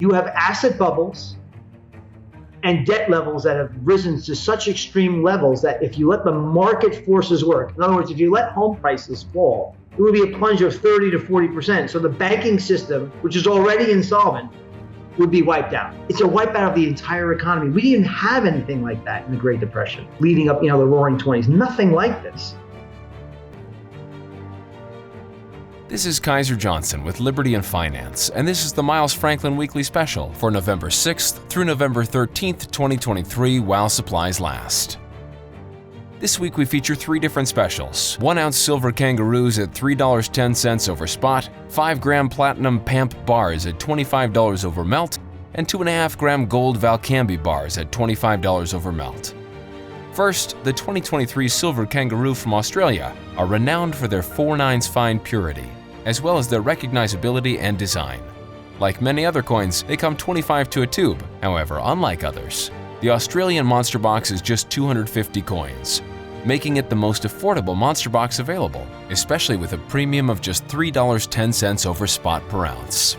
You have asset bubbles and debt levels that have risen to such extreme levels that if you let the market forces work, in other words, if you let home prices fall, it would be a plunge of 30 to 40%. So the banking system, which is already insolvent, would be wiped out. It's a wipeout of the entire economy. We didn't have anything like that in the Great Depression, leading up, the Roaring 20s. Nothing like this. This is Kaiser Johnson with Liberty and Finance, and this is the Miles Franklin Weekly Special for November 6th through November 13th, 2023, while supplies last. This week we feature 3 different specials: 1-ounce silver Kangaroos at $3.10 over spot, 5-gram platinum Pamp bars at $25 over melt, and 2.5-gram gold Valcambi bars at $25 over melt. First, the 2023 silver Kangaroo from Australia are renowned for their 4/9 fine purity, as well as their recognizability and design. Like many other coins, they come 25 to a tube. However, unlike others, the Australian Monster Box is just 250 coins, making it the most affordable Monster Box available, especially with a premium of just $3.10 over spot per ounce.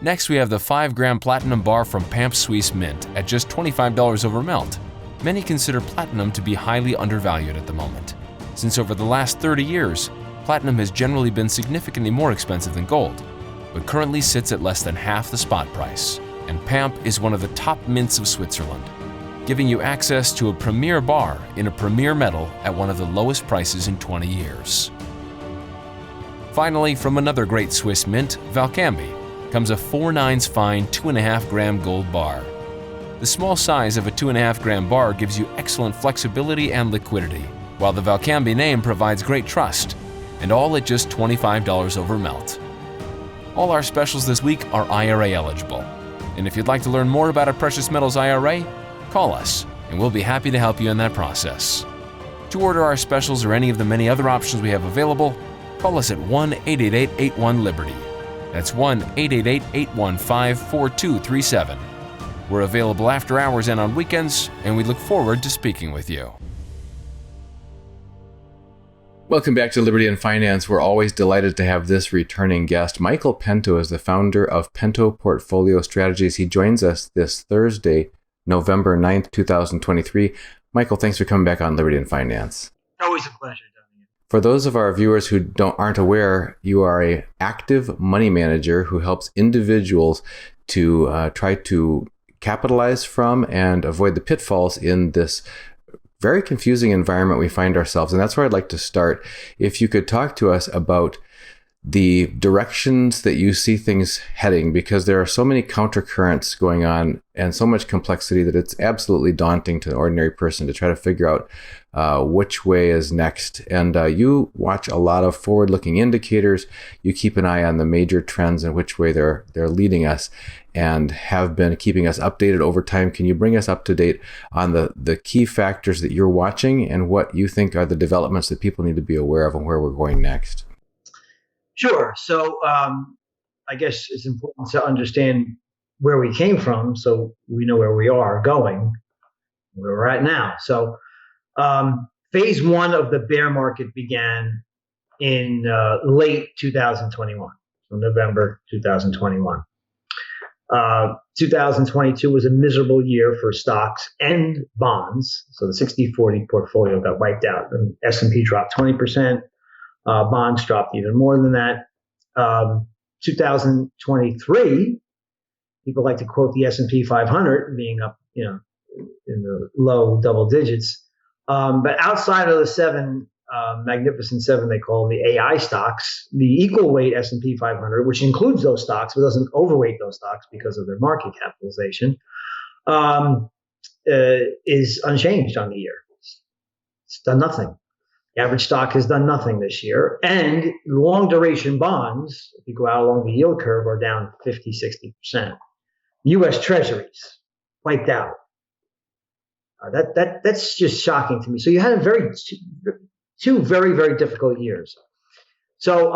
Next, we have the 5-gram platinum bar from Pamp Swiss Mint at just $25 over melt. Many consider platinum to be highly undervalued at the moment, since over the last 30 years, platinum has generally been significantly more expensive than gold, but currently sits at less than half the spot price, and Pamp is one of the top mints of Switzerland, giving you access to a premier bar in a premier metal at one of the lowest prices in 20 years. Finally, from another great Swiss mint, Valcambi, comes a 4/9 fine 2.5-gram gold bar. The small size of a 2.5-gram bar gives you excellent flexibility and liquidity, while the Valcambi name provides great trust, and all at just $25 over melt. All our specials this week are IRA eligible, and if you'd like to learn more about a precious metals IRA, call us, and we'll be happy to help you in that process. To order our specials or any of the many other options we have available, call us at 1-888-81-LIBERTY. That's 1-888-815-4237. We're available after hours and on weekends, and we look forward to speaking with you. Welcome back to Liberty and Finance. We're always delighted to have this returning guest. Michael Pento is the founder of Pento Portfolio Strategies. He joins us this Thursday, November 9th, 2023. Michael, thanks for coming back on Liberty and Finance. Always a pleasure, Tony. For those of our viewers who aren't aware, you are an active money manager who helps individuals to try to capitalize from and avoid the pitfalls in this very confusing environment we find ourselves. And that's where I'd like to start. If you could talk to us about the directions that you see things heading, because there are so many countercurrents going on and so much complexity that it's absolutely daunting to an ordinary person to try to figure out which way is next. And you watch a lot of forward-looking indicators. You keep an eye on the major trends and which way they're leading us, and have been keeping us updated over time. Can you bring us up to date on the key factors that you're watching and what you think are the developments that people need to be aware of and where we're going next? Sure. So I guess it's important to understand where we came from so we know where we are going, where we're at now. So phase 1 of the bear market began in late 2021, so November 2021. 2022 was a miserable year for stocks and bonds. So the 60-40 portfolio got wiped out. The S&P dropped 20%. Bonds dropped even more than that. 2023, people like to quote the S&P 500 being up, in the low double digits. But outside of the 7 Magnificent Seven, they call them the AI stocks, the equal weight S&P 500, which includes those stocks but doesn't overweight those stocks because of their market capitalization, is unchanged on the year. It's done nothing. The average stock has done nothing this year. And long duration bonds, if you go out along the yield curve, are down 50, 60%. U.S. Treasuries wiped out. That's just shocking to me. So you had two very, very difficult years. So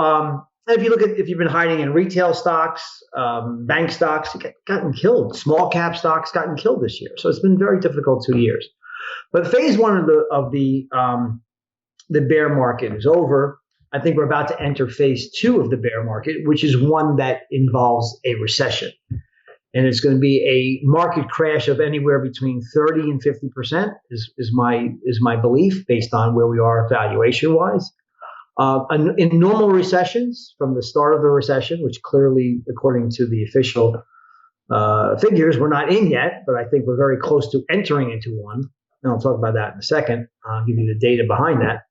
if you've been hiding in retail stocks, bank stocks, gotten killed. Small cap stocks gotten killed this year. So it's been very difficult 2 years. But phase 1 of the bear market is over. I think we're about to enter phase 2 of the bear market, which is one that involves a recession. and it's going to be a market crash of anywhere between 30 and 50% is my belief based on where we are valuation wise. In normal recessions, from the start of the recession, which clearly, according to the official figures, we're not in yet, but I think we're very close to entering into one. And I'll talk about that in a second. I'll give you the data behind that.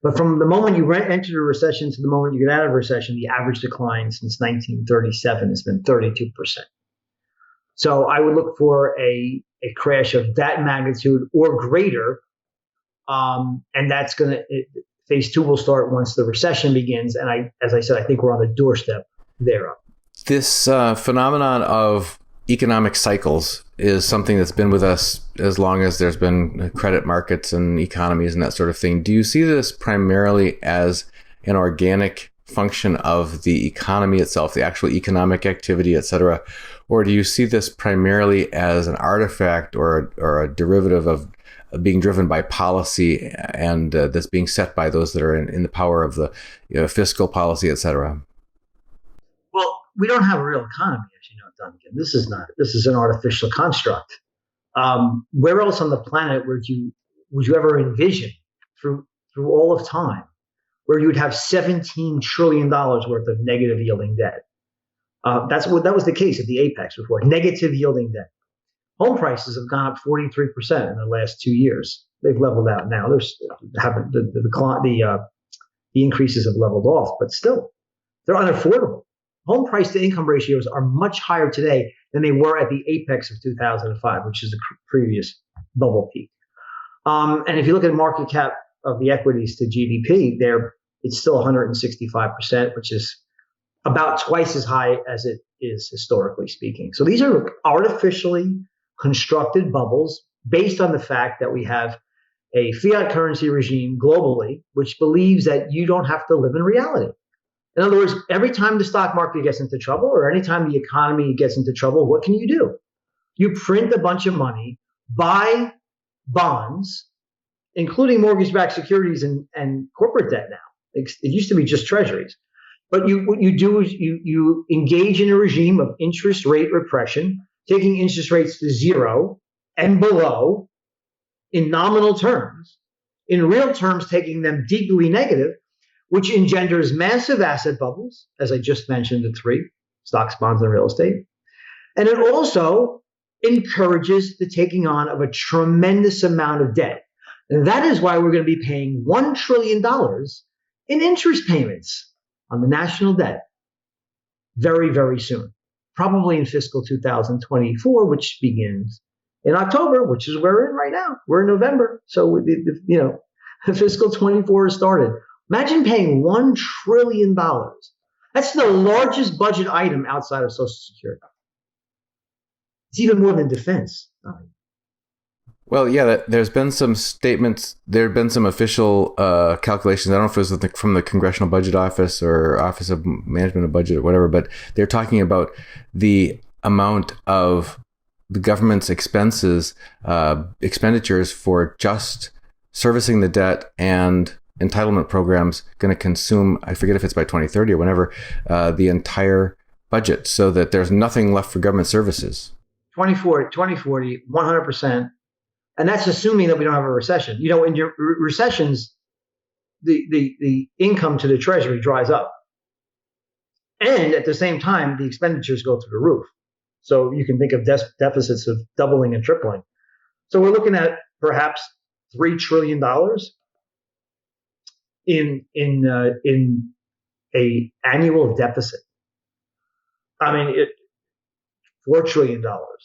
But from the moment you enter a recession to the moment you get out of a recession, the average decline since 1937 has been 32%. So I would look for a crash of that magnitude or greater. And that's going to, phase two will start once the recession begins. And as I said, I think we're on the doorstep thereof. This phenomenon of economic cycles is something that's been with us as long as there's been credit markets and economies and that sort of thing. Do you see this primarily as an organic function of the economy itself, the actual economic activity, et cetera? Or do you see this primarily as an artifact or a derivative of being driven by policy and that's being set by those that are in the power of the fiscal policy, et cetera? Well, we don't have a real economy, as you know, Duncan. This is an artificial construct. Where else on the planet would you ever envision through all of time where you would have $17 trillion worth of negative yielding debt? That was the case at the apex before, negative yielding debt. Home prices have gone up 43% in the last 2 years. They've leveled out now. The increases have leveled off, but still, they're unaffordable. Home price to income ratios are much higher today than they were at the apex of 2005, which is the previous bubble peak. And if you look at market cap of the equities to GDP, it's still 165%, which is about twice as high as it is historically speaking. So these are artificially constructed bubbles based on the fact that we have a fiat currency regime globally, which believes that you don't have to live in reality. In other words, every time the stock market gets into trouble or anytime the economy gets into trouble, what can you do? You print a bunch of money, buy bonds, including mortgage-backed securities and corporate debt now. It used to be just treasuries. But what you do is you engage in a regime of interest rate repression, taking interest rates to zero and below in nominal terms, in real terms taking them deeply negative, which engenders massive asset bubbles, as I just mentioned, the three: stocks, bonds, and real estate. And it also encourages the taking on of a tremendous amount of debt. And that is why we're going to be paying $1 trillion in interest payments on the national debt very, very soon, probably in fiscal 2024, which begins in October, which is where we're in right now. We're in November. So, fiscal 24 has started. Imagine paying $1 trillion. That's the largest budget item outside of Social Security. It's even more than defense. Well, yeah, there's been some statements. There have been some official calculations. I don't know if it was from the Congressional Budget Office or Office of Management of Budget or whatever, but they're talking about the amount of the government's expenditures for just servicing the debt and entitlement programs going to consume, I forget if it's by 2030 or whenever, the entire budget, so that there's nothing left for government services. 2040, 100%. And that's assuming that we don't have a recession. In your recessions, the income to the Treasury dries up. And at the same time, the expenditures go through the roof. So you can think of deficits of doubling and tripling. So we're looking at perhaps $3 trillion in a annual deficit. I mean, $4 trillion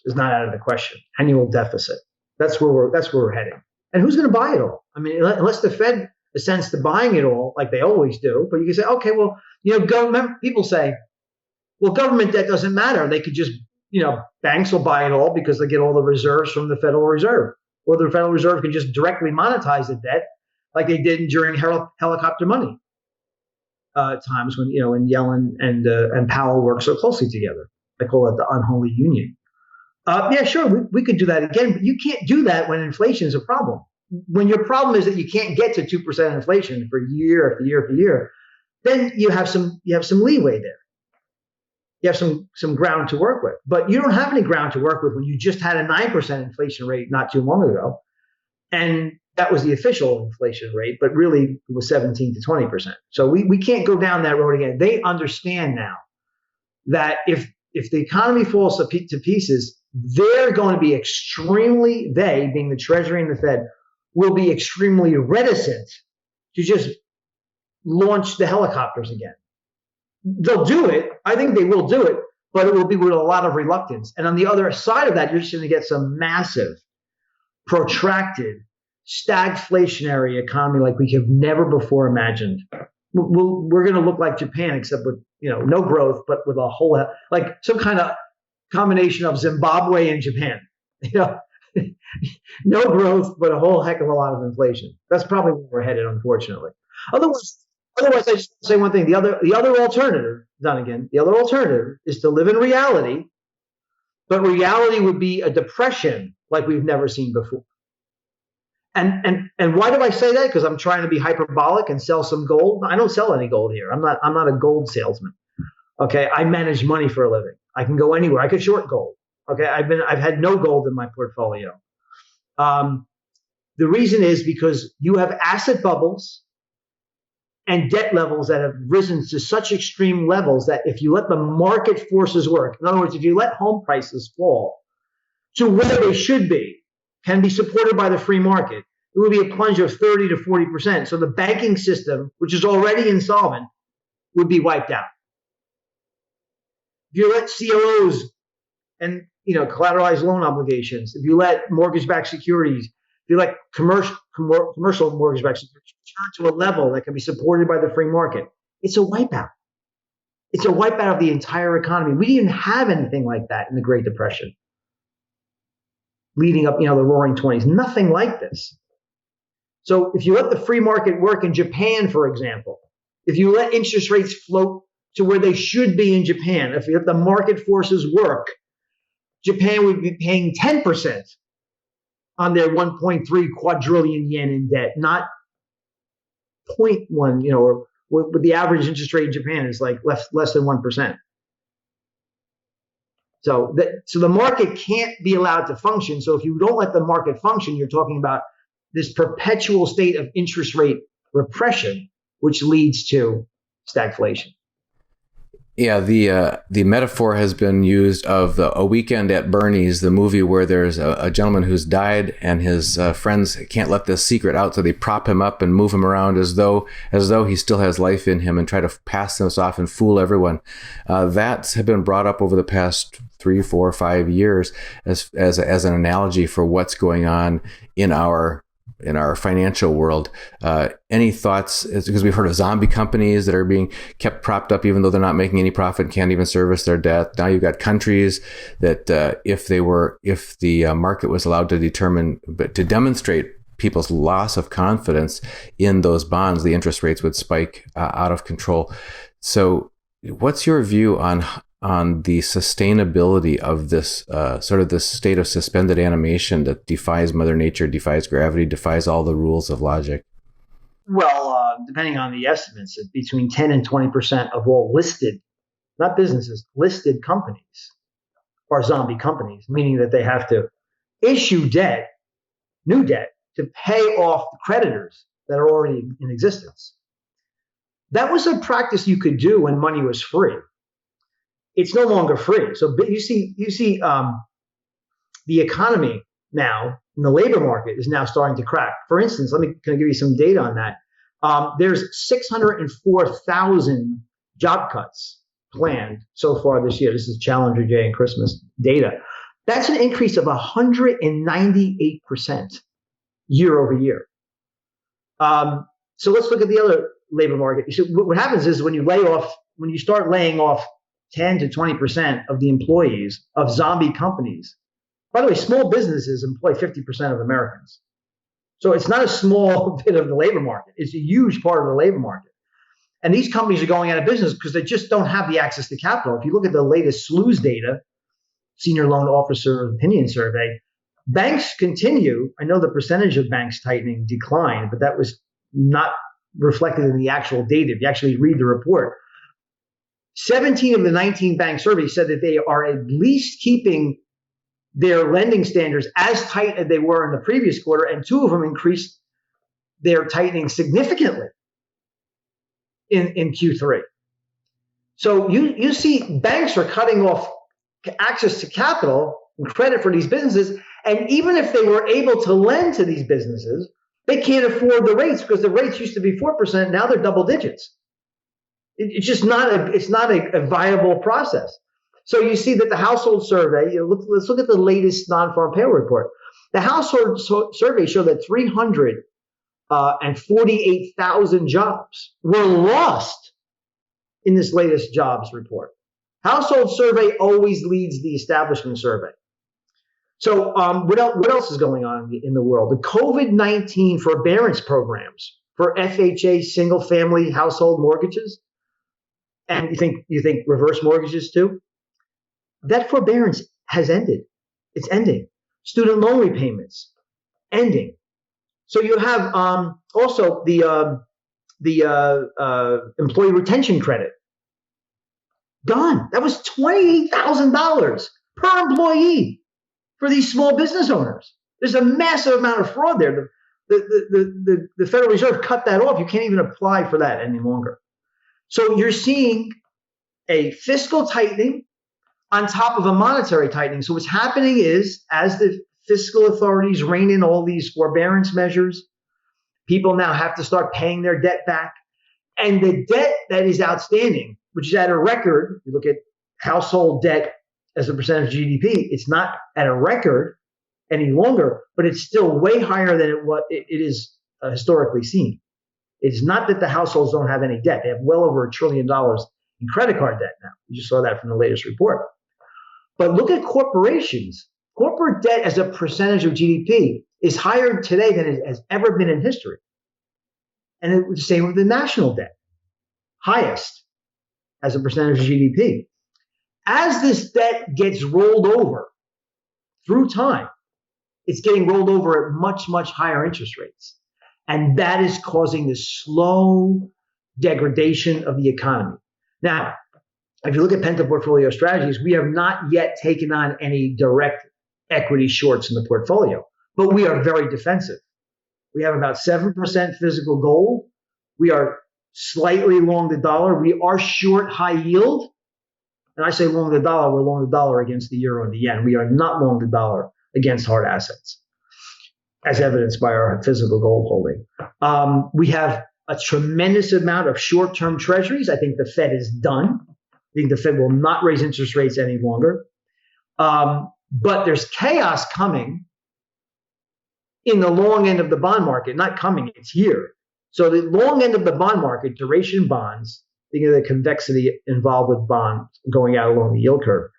is not out of the question. Annual deficit. That's where we're heading. And who's going to buy it all? I mean, unless the Fed assents to buying it all, like they always do. But you can say, okay, well, government. People say, well, government debt doesn't matter. They could just, banks will buy it all because they get all the reserves from the Federal Reserve, or the Federal Reserve can just directly monetize the debt, like they did during helicopter money times when Yellen and Powell worked so closely together. I call it the unholy union. Yeah, sure, we could do that again, but you can't do that when inflation is a problem. When your problem is that you can't get to 2% inflation for year after year after year, then you have some leeway there. you have some ground to work with. But you don't have any ground to work with when you just had a 9% inflation rate not too long ago. And that was the official inflation rate, but really it was 17 to 20%. So we can't go down that road again. They understand now that if the economy falls to pieces, they're going to be they being the Treasury and the Fed, will be extremely reticent to just launch the helicopters again. They'll do it. I think they will do it, but it will be with a lot of reluctance. And on the other side of that, you're just going to get some massive, protracted, stagflationary economy like we have never before imagined. We're going to look like Japan, except with no growth, but with a whole like some kind of combination of Zimbabwe and Japan. No growth, but a whole heck of a lot of inflation. That's probably where we're headed, unfortunately. Otherwise, I just say one thing. The other alternative, Dunnigan, the other alternative is to live in reality, but reality would be a depression like we've never seen before. And why do I say that? Because I'm trying to be hyperbolic and sell some gold. I don't sell any gold here. I'm not a gold salesman. Okay, I manage money for a living. I can go anywhere. I could short gold. Okay, I've had no gold in my portfolio. The reason is because you have asset bubbles and debt levels that have risen to such extreme levels that if you let the market forces work, in other words, if you let home prices fall to where they should be, can be supported by the free market, it would be a plunge of 30 to 40%. So the banking system, which is already insolvent, would be wiped out. If you let CLOs and collateralized loan obligations, if you let mortgage-backed securities, if you let commercial mortgage-backed securities return to a level that can be supported by the free market, it's a wipeout. It's a wipeout of the entire economy. We didn't have anything like that in the Great Depression, leading up, the Roaring '20s. Nothing like this. So if you let the free market work in Japan, for example, if you let interest rates float to where they should be in Japan, if you let the market forces work, Japan would be paying 10% on their 1.3 quadrillion yen in debt, not 0.1, or what the average interest rate in Japan is like less than 1%. So the market can't be allowed to function. So if you don't let the market function, you're talking about this perpetual state of interest rate repression, which leads to stagflation. Yeah, the metaphor has been used of A Weekend at Bernie's, the movie where there's a gentleman who's died and his friends can't let this secret out, so they prop him up and move him around as though he still has life in him and try to pass this off and fool everyone. That's have been brought up over the past 3, 4, 5 years as an analogy for what's going on in our financial world. Any thoughts? Because we've heard of zombie companies that are being kept propped up even though they're not making any profit, can't even service their debt. Now you've got countries that if the market was allowed to demonstrate people's loss of confidence in those bonds, the interest rates would spike out of control. So what's your view on the sustainability of this sort of this state of suspended animation that defies Mother Nature, defies gravity, defies all the rules of logic? Well, depending on the estimates, it's between 10 and 20% of all listed, not businesses, listed companies are zombie companies, meaning that they have to issue new debt, to pay off the creditors that are already in existence. That was a practice you could do when money was free. It's no longer free. So you see, the economy now, in the labor market, is now starting to crack. For instance, can I give you some data on that? There's 604,000 job cuts planned so far this year. This is Challenger Day and Christmas data. That's an increase of 198% year over year. So let's look at the other labor market. You see, what happens is when you start laying off 10 to 20% of the employees of zombie companies. By the way, small businesses employ 50% of Americans. So it's not a small bit of the labor market. It's a huge part of the labor market. And these companies are going out of business because they just don't have the access to capital. If you look at the latest SLOOS data, Senior Loan Officer Opinion Survey, banks continue. I know the percentage of banks tightening declined, but that was not reflected in the actual data. If you actually read the report, 17 of the 19 bank surveys said that they are at least keeping their lending standards as tight as they were in the previous quarter, and 2 of them increased their tightening significantly in Q3. So you see banks are cutting off access to capital and credit for these businesses, and even if they were able to lend to these businesses, they can't afford the rates because the rates used to be 4%, now they're double digits. It's just not a viable process. So you see that the household survey, let's look at the latest non-farm payroll report. The household survey showed that 348,000 jobs were lost in this latest jobs report. Household survey always leads the establishment survey. So what else is going on in the world? The COVID-19 forbearance programs for FHA single-family household mortgages, and you think reverse mortgages too? That forbearance has ended. It's ending. Student loan repayments ending. So you have also the employee retention credit gone. That was $28,000 per employee for these small business owners. There's a massive amount of fraud there. The Federal Reserve cut that off. You can't even apply for that any longer. So you're seeing a fiscal tightening on top of a monetary tightening. So what's happening is, as the fiscal authorities rein in all these forbearance measures, people now have to start paying their debt back. And the debt that is outstanding, which is at a record, you look at household debt as a percentage of GDP, it's not at a record any longer, but it's still way higher than it is historically seen. It's not that the households don't have any debt. They have well over $1 trillion in credit card debt now. You just saw that from the latest report. But look at corporations. Corporate debt as a percentage of GDP is higher today than it has ever been in history. And it was the same with the national debt, highest as a percentage of GDP. As this debt gets rolled over through time, it's getting rolled over at much, much higher interest rates. And that is causing the slow degradation of the economy. Now, if you look at Pento portfolio strategies, we have not yet taken on any direct equity shorts in the portfolio, but we are very defensive. We have about 7% physical gold. We are slightly long the dollar. We are short high yield. And I say long the dollar, we're long the dollar against the euro and the yen. We are not long the dollar against hard assets, as evidenced by our physical gold holding. We have a tremendous amount of short-term treasuries. I think the Fed is done. I think the Fed will not raise interest rates any longer. But there's chaos coming in the long end of the bond market. Not coming, it's here. So the long end of the bond market, duration bonds, think of the convexity involved with bonds going out along the yield curve.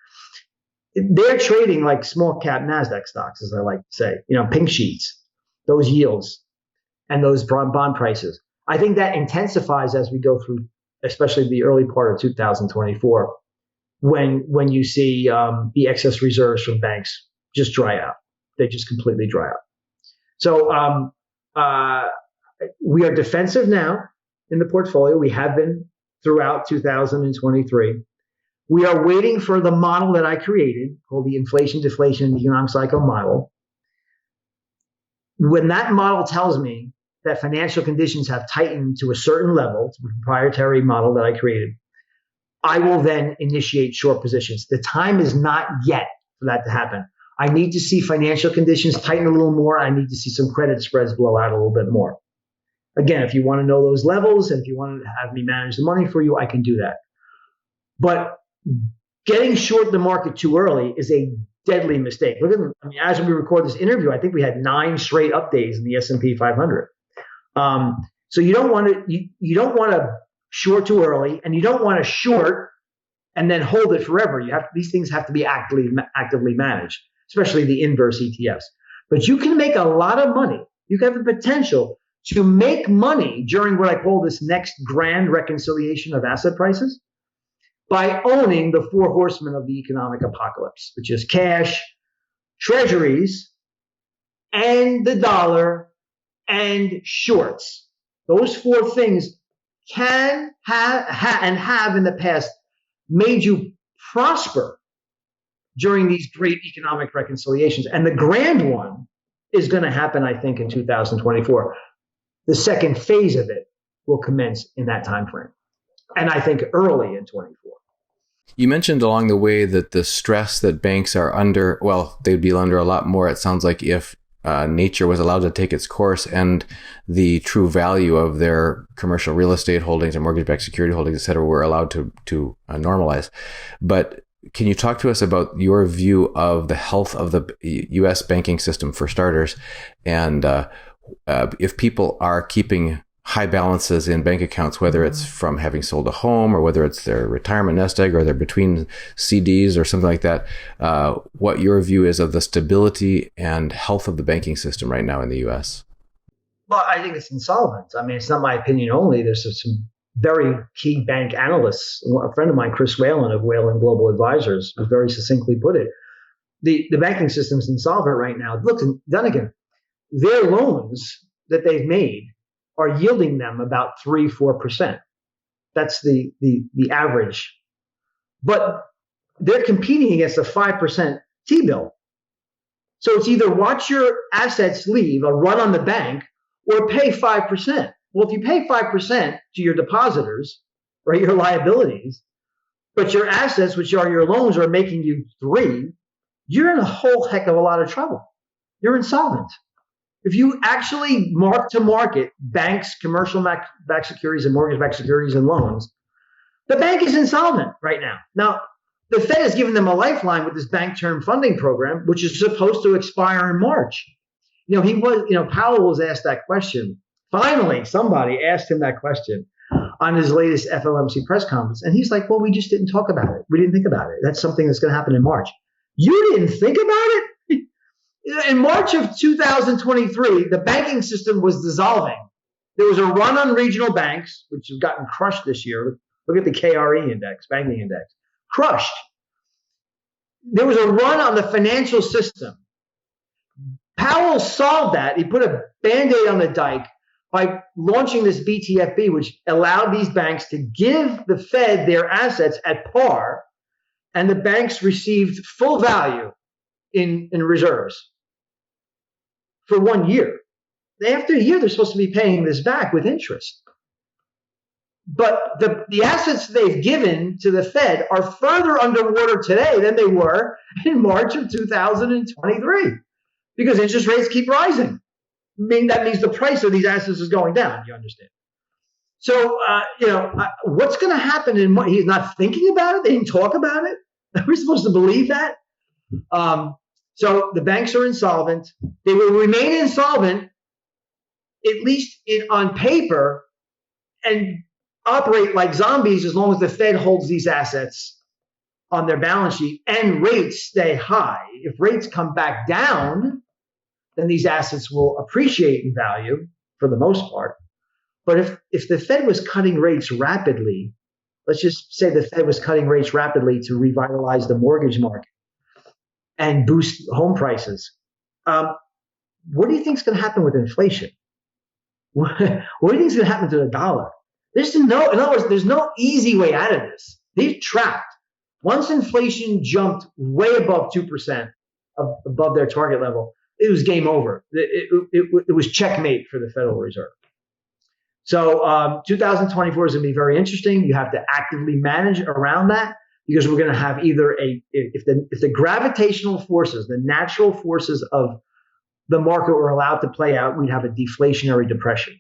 They're trading like small cap NASDAQ stocks, as I like to say, pink sheets, those yields and those bond prices. I think that intensifies as we go through, especially the early part of 2024, when you see the excess reserves from banks just dry out. They just completely dry out. So we are defensive now in the portfolio. We have been throughout 2023. We are waiting for the model that I created called the inflation, deflation, and economic cycle model. When that model tells me that financial conditions have tightened to a certain level, it's a proprietary model that I created, I will then initiate short positions. The time is not yet for that to happen. I need to see financial conditions tighten a little more. I need to see some credit spreads blow out a little bit more. Again, if you want to know those levels, and if you want to have me manage the money for you, I can do that. But getting short the market too early is a deadly mistake. Look at, as we record this interview, I think we had 9 straight up days in the S&P 500. So you don't want to short too early, and you don't want to short and then hold it forever. These things have to be actively managed, especially the inverse ETFs. But you can make a lot of money. You have the potential to make money during what I call this next grand reconciliation of asset prices by owning the 4 horsemen of the economic apocalypse, which is cash, treasuries, and the dollar, and shorts. Those 4 things can have in the past made you prosper during these great economic reconciliations. And the grand one is going to happen, I think, in 2024. The second phase of it will commence in that time frame, and I think early in 24. You mentioned along the way that the stress that banks are under, well, they'd be under a lot more, it sounds like, if nature was allowed to take its course and the true value of their commercial real estate holdings and mortgage-backed security holdings, et cetera, were allowed to normalize. But can you talk to us about your view of the health of the U.S. banking system, for starters, and if people are keeping high balances in bank accounts, whether it's from having sold a home or whether it's their retirement nest egg or they're between CDs or something like that, what your view is of the stability and health of the banking system right now in the U.S.? Well, I think it's insolvent. I mean, it's not my opinion only. There's some very key bank analysts. A friend of mine, Chris Whalen of Whalen Global Advisors, who very succinctly put it. The banking system's insolvent right now. Look, Dunnigan, their loans that they've made are yielding them about 3-4%. That's the average. But they're competing against a 5% T-bill. So it's either watch your assets leave, a run on the bank, or pay 5%. Well, if you pay 5% to your depositors, right, your liabilities, but your assets, which are your loans, are making you 3%, you're in a whole heck of a lot of trouble. You're insolvent. If you actually mark to market banks, commercial backed securities and mortgage-backed securities and loans, the bank is insolvent right now. Now, the Fed has given them a lifeline with this bank term funding program, which is supposed to expire in March. Powell was asked that question. Finally, somebody asked him that question on his latest FOMC press conference. And he's like, well, we just didn't talk about it. We didn't think about it. That's something that's going to happen in March. You didn't think about it? In March of 2023, the banking system was dissolving. There was a run on regional banks, which have gotten crushed this year. Look at the KRE index, banking index, crushed. There was a run on the financial system. Powell solved that. He put a Band-Aid on the dike by launching this BTFP, which allowed these banks to give the Fed their assets at par, and the banks received full value in reserves for 1 year. After a year, they're supposed to be paying this back with interest. But the assets they've given to the Fed are further underwater today than they were in March of 2023 because interest rates keep rising. That means the price of these assets is going down, you understand? So, what's going to happen he's not thinking about it? They didn't talk about it? Are we supposed to believe that? So the banks are insolvent. They will remain insolvent, at least on paper, and operate like zombies as long as the Fed holds these assets on their balance sheet and rates stay high. If rates come back down, then these assets will appreciate in value for the most part. But if the Fed was cutting rates rapidly, let's just say the Fed was cutting rates rapidly to revitalize the mortgage market and boost home prices, what do you think is going to happen with inflation? What do you think is going to happen to the dollar? In other words, there's no easy way out of this. They're trapped. Once inflation jumped way above 2%, above their target level, it was game over. It was checkmate for the Federal Reserve. So 2024 is going to be very interesting. You have to actively manage around that because we're going to have either if the gravitational forces, the natural forces of the market were allowed to play out, we'd have a deflationary depression.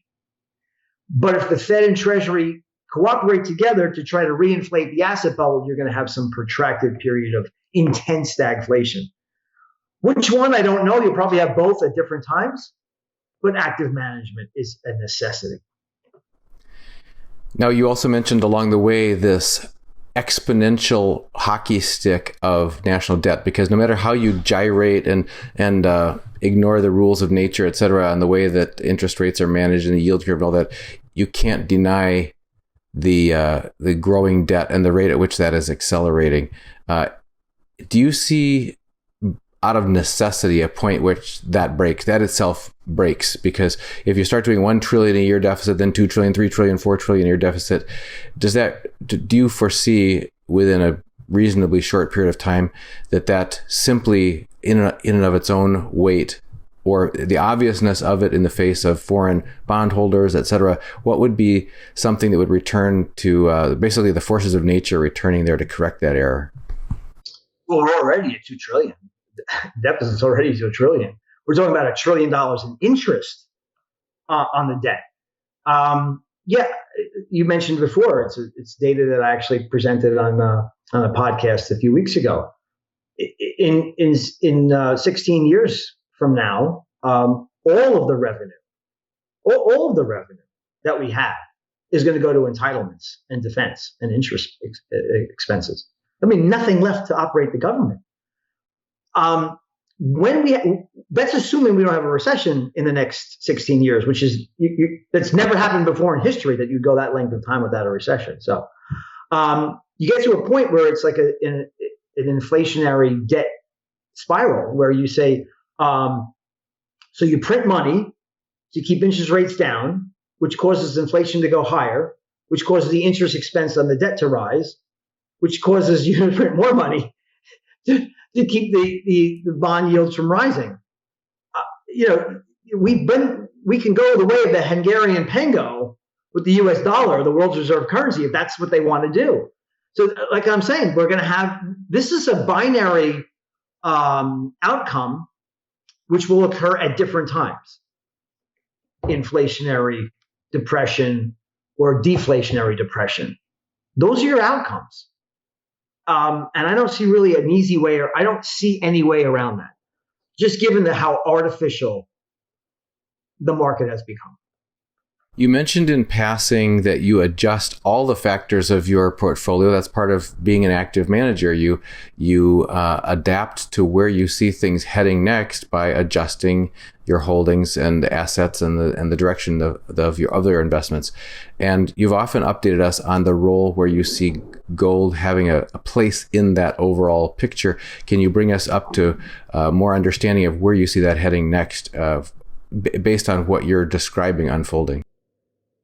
But if the Fed and Treasury cooperate together to try to reinflate the asset bubble, you're going to have some protracted period of intense stagflation. Which one, I don't know. You'll probably have both at different times, but active management is a necessity. Now, you also mentioned along the way this exponential hockey stick of national debt, because no matter how you gyrate and ignore the rules of nature, et cetera, and the way that interest rates are managed and the yield curve and all that, you can't deny the growing debt and the rate at which that is accelerating. Do you see, out of necessity, a point which that itself breaks? Because if you start doing $1 trillion a year deficit, then $2 trillion, $3 trillion, $4 trillion a year deficit, do you foresee within a reasonably short period of time, that simply in and of its own weight, or the obviousness of it in the face of foreign bondholders, et cetera, what would be something that would return to basically the forces of nature returning there to correct that error? Well, we're already at $2 trillion. Deficit's already $2 trillion. We're talking about $1 trillion in interest on the debt. Yeah, you mentioned before, it's data that I actually presented on a podcast a few weeks ago. In 16 years from now, all of the revenue that we have is going to go to entitlements and defense and interest expenses. I mean, nothing left to operate the government. That's assuming we don't have a recession in the next 16 years, which is that's never happened before in history that you go that length of time without a recession. So you get to a point where it's like an inflationary debt spiral where you say, so you print money to keep interest rates down, which causes inflation to go higher, which causes the interest expense on the debt to rise, which causes you to print more money to keep the bond yields from rising. We can go the way of the Hungarian pengo with the US dollar, the world's reserve currency, if that's what they want to do. So like I'm saying, we're going to have, this is a binary outcome which will occur at different times. Inflationary depression or deflationary depression. Those are your outcomes. And I don't see really an easy way, or I don't see any way around that, just given how artificial the market has become. You mentioned in passing that you adjust all the factors of your portfolio. That's part of being an active manager. You adapt to where you see things heading next by adjusting your holdings and assets and the direction of your other investments. And you've often updated us on the role where you see gold having a place in that overall picture. Can you bring us up to more understanding of where you see that heading next, based on what you're describing unfolding?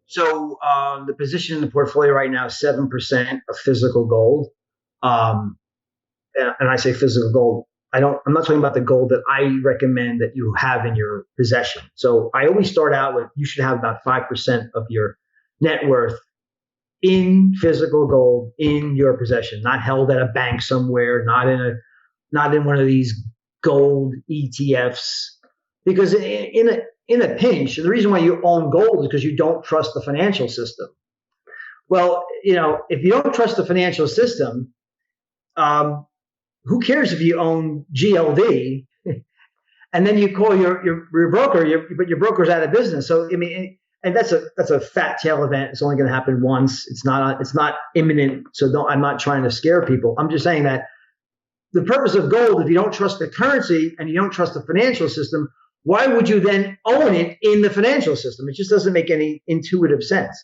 So the position in the portfolio right now is 7% of physical gold. And I say physical gold. I'm not talking about the gold that I recommend that you have in your possession. So I always start out with, you should have about 5% of your net worth in physical gold in your possession, not held at a bank somewhere, not in one of these gold ETFs. Because in a pinch, the reason why you own gold is because you don't trust the financial system. Well, if you don't trust the financial system, who cares if you own GLD and then you call your broker, but your broker's out of business. So, I mean, and that's a fat tail event. It's only going to happen once. It's not imminent. So I'm not trying to scare people. I'm just saying that the purpose of gold, if you don't trust the currency and you don't trust the financial system, why would you then own it in the financial system? It just doesn't make any intuitive sense.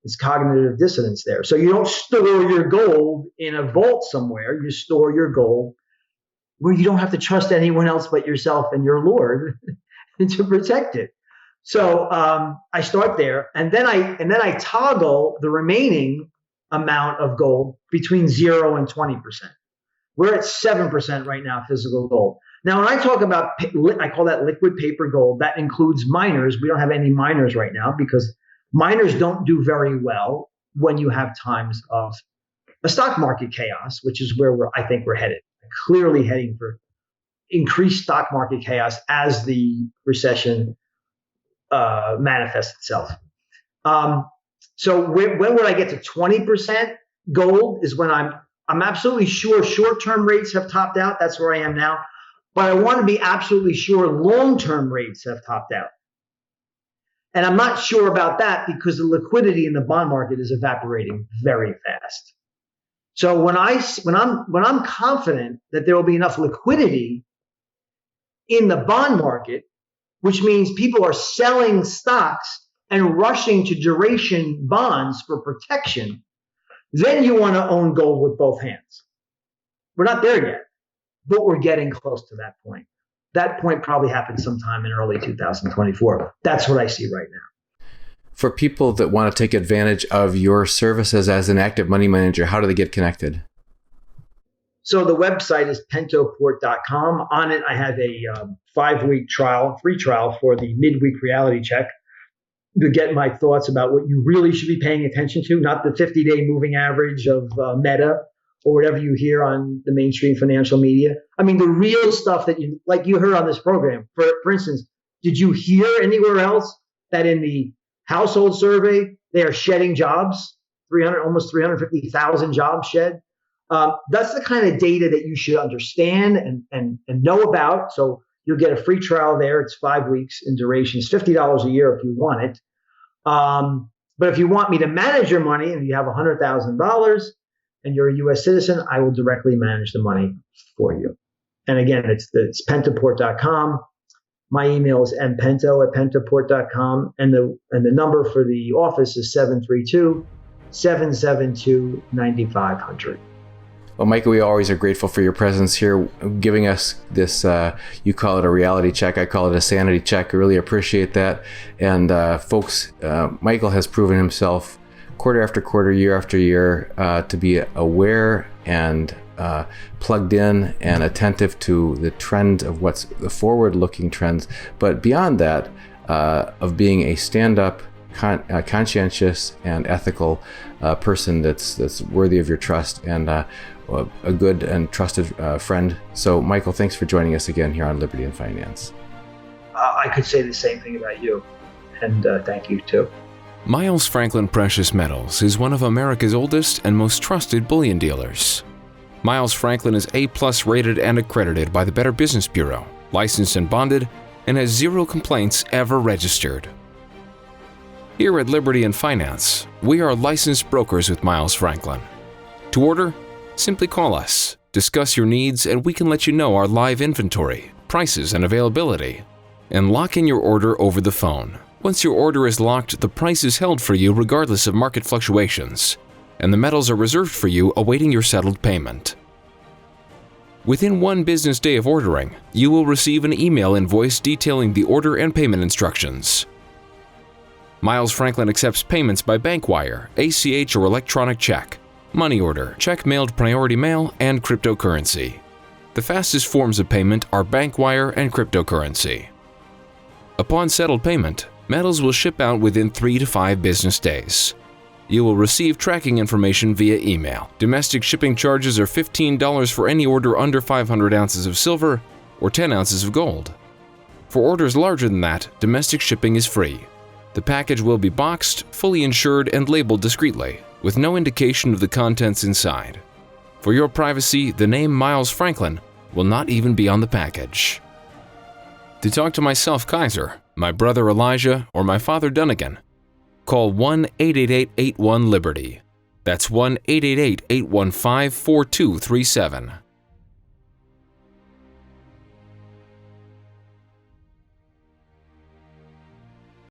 It's cognitive dissonance there. So you don't store your gold in a vault somewhere. You store your gold where you don't have to trust anyone else but yourself and your Lord to protect it. So I start there, and then I toggle the remaining amount of gold between 0 and 20%. We're at 7% right now, physical gold. Now, when I talk about, I call that liquid paper gold. That includes miners. We don't have any miners right now because miners don't do very well when you have times of a stock market chaos, which is where I think we're headed. Clearly heading for increased stock market chaos as the recession manifests itself. So when would I get to 20% gold is when I'm absolutely sure short-term rates have topped out. That's where I am now. But I want to be absolutely sure long-term rates have topped out. And I'm not sure about that because the liquidity in the bond market is evaporating very fast. So when I'm confident that there will be enough liquidity in the bond market, which means people are selling stocks and rushing to duration bonds for protection, then you want to own gold with both hands. We're not there yet, but we're getting close to that point. That point probably happened sometime in early 2024. That's what I see right now. For people that want to take advantage of your services as an active money manager, how do they get connected? So the website is pentoport.com. On it, I have a 5-week trial, free trial for the midweek reality check to get my thoughts about what you really should be paying attention to, not the 50-day moving average of Meta or whatever you hear on the mainstream financial media. I mean, the real stuff that you heard on this program. For instance, did you hear anywhere else that in the household survey, they are shedding jobs, almost 350,000 jobs shed? That's the kind of data that you should understand and know about. So you'll get a free trial there. It's 5 weeks in duration. It's $50 a year if you want it. But if you want me to manage your money and you have $100,000 and you're a U.S. citizen, I will directly manage the money for you. And again, it's pentoport.com. My email is mpento@pentoport.com, and the number for the office is 732-772-9500. Well, Michael, we always are grateful for your presence here, giving us this, you call it a reality check, I call it a sanity check. I really appreciate that. And folks, Michael has proven himself quarter after quarter, year after year, to be aware and plugged in and attentive to the trend of what's the forward-looking trends. But beyond that, of being a stand-up, conscientious and ethical person that's worthy of your trust and a good and trusted friend. So, Michael, thanks for joining us again here on Liberty and Finance. I could say the same thing about you, and thank you too. Miles Franklin Precious Metals is one of America's oldest and most trusted bullion dealers. Miles Franklin is A+ rated and accredited by the Better Business Bureau, licensed and bonded, and has 0 complaints ever registered. Here at Liberty and Finance, we are licensed brokers with Miles Franklin. To order, simply call us, discuss your needs, and we can let you know our live inventory, prices, and availability, and lock in your order over the phone. Once your order is locked, the price is held for you regardless of market fluctuations, and the metals are reserved for you awaiting your settled payment. Within 1 business day of ordering, you will receive an email invoice detailing the order and payment instructions. Miles Franklin accepts payments by bank wire, ACH or electronic check, money order, check mailed priority mail, and cryptocurrency. The fastest forms of payment are bank wire and cryptocurrency. Upon settled payment, metals will ship out within 3 to 5 business days. You will receive tracking information via email. Domestic shipping charges are $15 for any order under 500 ounces of silver or 10 ounces of gold. For orders larger than that, domestic shipping is free. The package will be boxed, fully insured, and labeled discreetly, with no indication of the contents inside. For your privacy, the name Miles Franklin will not even be on the package. To talk to myself, Kaiser, my brother Elijah, or my father Dunnigan, call 1-888-81-LIBERTY. That's 1-888-815-4237.